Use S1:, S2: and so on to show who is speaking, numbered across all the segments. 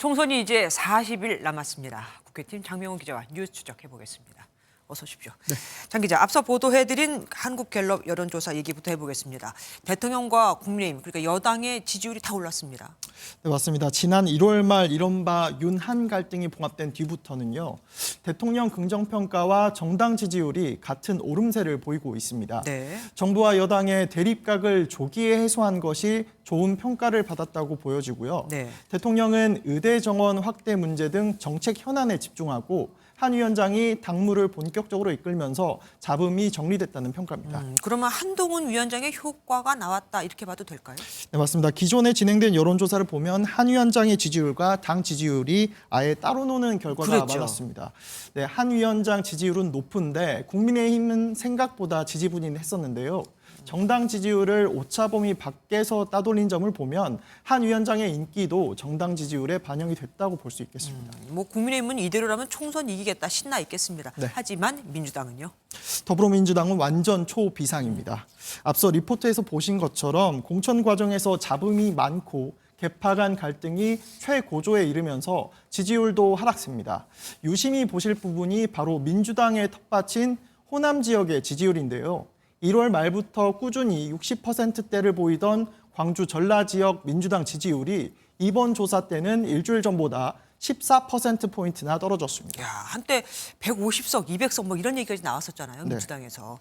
S1: 총선이 이제 40일 남았습니다. 국회팀 장명훈 기자와 뉴스 추적해 보겠습니다. 어서 오십시오.
S2: 네.
S1: 장 기자, 앞서 보도해드린 한국갤럽 여론조사 얘기부터 해보겠습니다. 대통령과 국민의힘, 그러니까 여당의 지지율이 다 올랐습니다.
S2: 네, 맞습니다. 지난 1월 말 이른바 윤한 갈등이 봉합된 뒤부터는요. 대통령 긍정평가와 정당 지지율이 같은 오름세를 보이고 있습니다.
S1: 네.
S2: 정부와 여당의 대립각을 조기에 해소한 것이 좋은 평가를 받았다고 보여지고요.
S1: 네.
S2: 대통령은 의대 정원 확대 문제 등 정책 현안에 집중하고 한 위원장이 당무를 본격적으로 이끌면서 잡음이 정리됐다는 평가입니다.
S1: 그러면 한동훈 위원장의 효과가 나왔다 이렇게 봐도 될까요?
S2: 네, 맞습니다. 기존에 진행된 여론조사를 보면 한 위원장의 지지율과 당 지지율이 아예 따로 노는 결과가
S1: 그랬죠.
S2: 많았습니다. 네, 한 위원장 지지율은 높은데 국민의힘은 생각보다 지지분이 했었는데요. 정당 지지율을 오차범위 밖에서 따돌린 점을 보면 한 위원장의 인기도 정당 지지율에 반영이 됐다고 볼 수 있겠습니다.
S1: 뭐 국민의힘은 이대로라면 총선 이기겠다 신나 있겠습니다.
S2: 네.
S1: 하지만 민주당은요?
S2: 더불어민주당은 완전 초비상입니다. 앞서 리포트에서 보신 것처럼 공천 과정에서 잡음이 많고 개파 간 갈등이 최고조에 이르면서 지지율도 하락세입니다. 유심히 보실 부분이 바로 민주당의 텃밭인 호남 지역의 지지율인데요. 1월 말부터 꾸준히 60%대를 보이던 광주 전라 지역 민주당 지지율이 이번 조사 때는 일주일 전보다 14%포인트나 떨어졌습니다.
S1: 야, 한때 150석, 200석 뭐 이런 얘기까지 나왔었잖아요.
S2: 네.
S1: 민주당에서.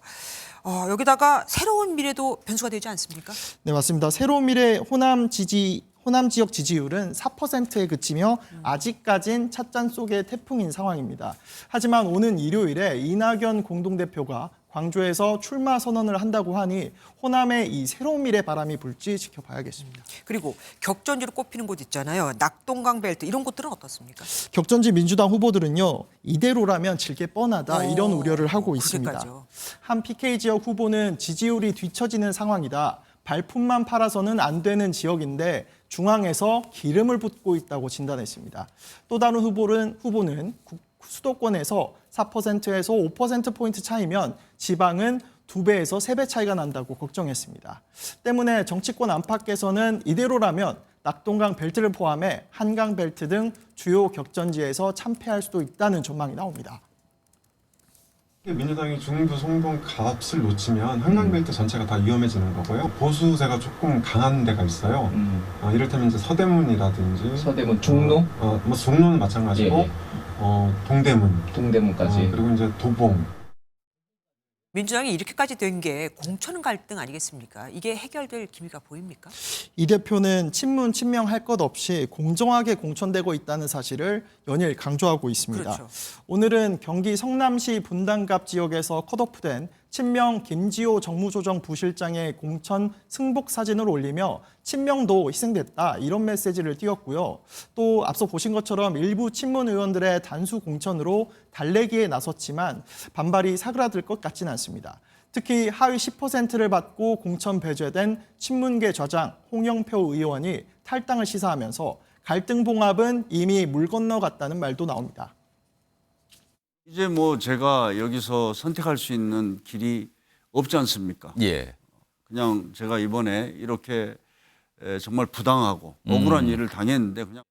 S1: 여기다가 새로운 미래도 변수가 되지 않습니까?
S2: 네, 맞습니다. 새로운 미래 호남 지역 지지율은 4%에 그치며 아직까진 찻잔 속의 태풍인 상황입니다. 하지만 오는 일요일에 이낙연 공동대표가 광주에서 출마 선언을 한다고 하니 호남에 이 새로운 미래 바람이 불지 지켜봐야겠습니다.
S1: 그리고 격전지로 꼽히는 곳 있잖아요. 낙동강 벨트 이런 곳들은 어떻습니까?
S2: 격전지 민주당 후보들은요. 이대로라면 질 게 뻔하다 이런 우려를 하고 있습니다.
S1: 그렇게까지요.
S2: 한 PK 지역 후보는 지지율이 뒤처지는 상황이다. 발품만 팔아서는 안 되는 지역인데 중앙에서 기름을 붓고 있다고 진단했습니다. 또 다른 후보는 수도권에서 4%에서 5%포인트 차이면 지방은 2배에서 3배 차이가 난다고 걱정했습니다. 때문에 정치권 안팎에서는 이대로라면 낙동강 벨트를 포함해 한강 벨트 등 주요 격전지에서 참패할 수도 있다는 전망이 나옵니다.
S3: 민주당이 중부 송동 값을 놓치면 한강벨트 전체가 다 위험해지는 거고요. 보수세가 조금 강한 데가 있어요. 이를테면 이제 서대문이라든지
S4: 서대문 종로,
S3: 뭐 종로는 마찬가지고
S4: 예, 예.
S3: 동대문까지
S4: 동대문까지.
S3: 그리고 이제 도봉.
S1: 민주당이 이렇게까지 된 게 공천 갈등 아니겠습니까? 이게 해결될 기미가 보입니까?
S2: 이 대표는 친문 친명할 것 없이 공정하게 공천되고 있다는 사실을 연일 강조하고 있습니다.
S1: 그렇죠.
S2: 오늘은 경기 성남시 분당갑 지역에서 컷오프된 친명 김지호 정무조정 부실장의 공천 승복 사진을 올리며 친명도 희생됐다 이런 메시지를 띄웠고요. 또 앞서 보신 것처럼 일부 친문 의원들의 단수 공천으로 달래기에 나섰지만 반발이 사그라들 것 같지는 않습니다. 특히 하위 10%를 받고 공천 배제된 친문계 좌장 홍영표 의원이 탈당을 시사하면서 갈등 봉합은 이미 물 건너갔다는 말도 나옵니다.
S5: 이제 뭐 제가 여기서 선택할 수 있는 길이 없지 않습니까?
S6: 예.
S5: 그냥 제가 이번에 이렇게 정말 부당하고 억울한 일을 당했는데 그냥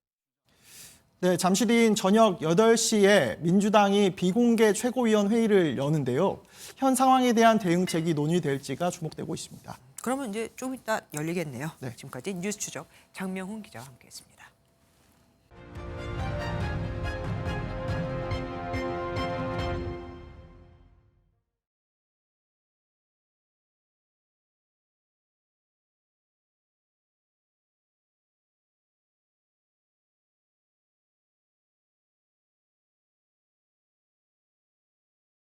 S2: 네, 잠시 뒤인 저녁 8시에 민주당이 비공개 최고위원 회의를 여는데요. 현 상황에 대한 대응책이 논의될지가 주목되고 있습니다.
S1: 그러면 이제 좀 이따 열리겠네요.
S2: 네.
S1: 지금까지 뉴스 추적 장명훈 기자와 함께했습니다.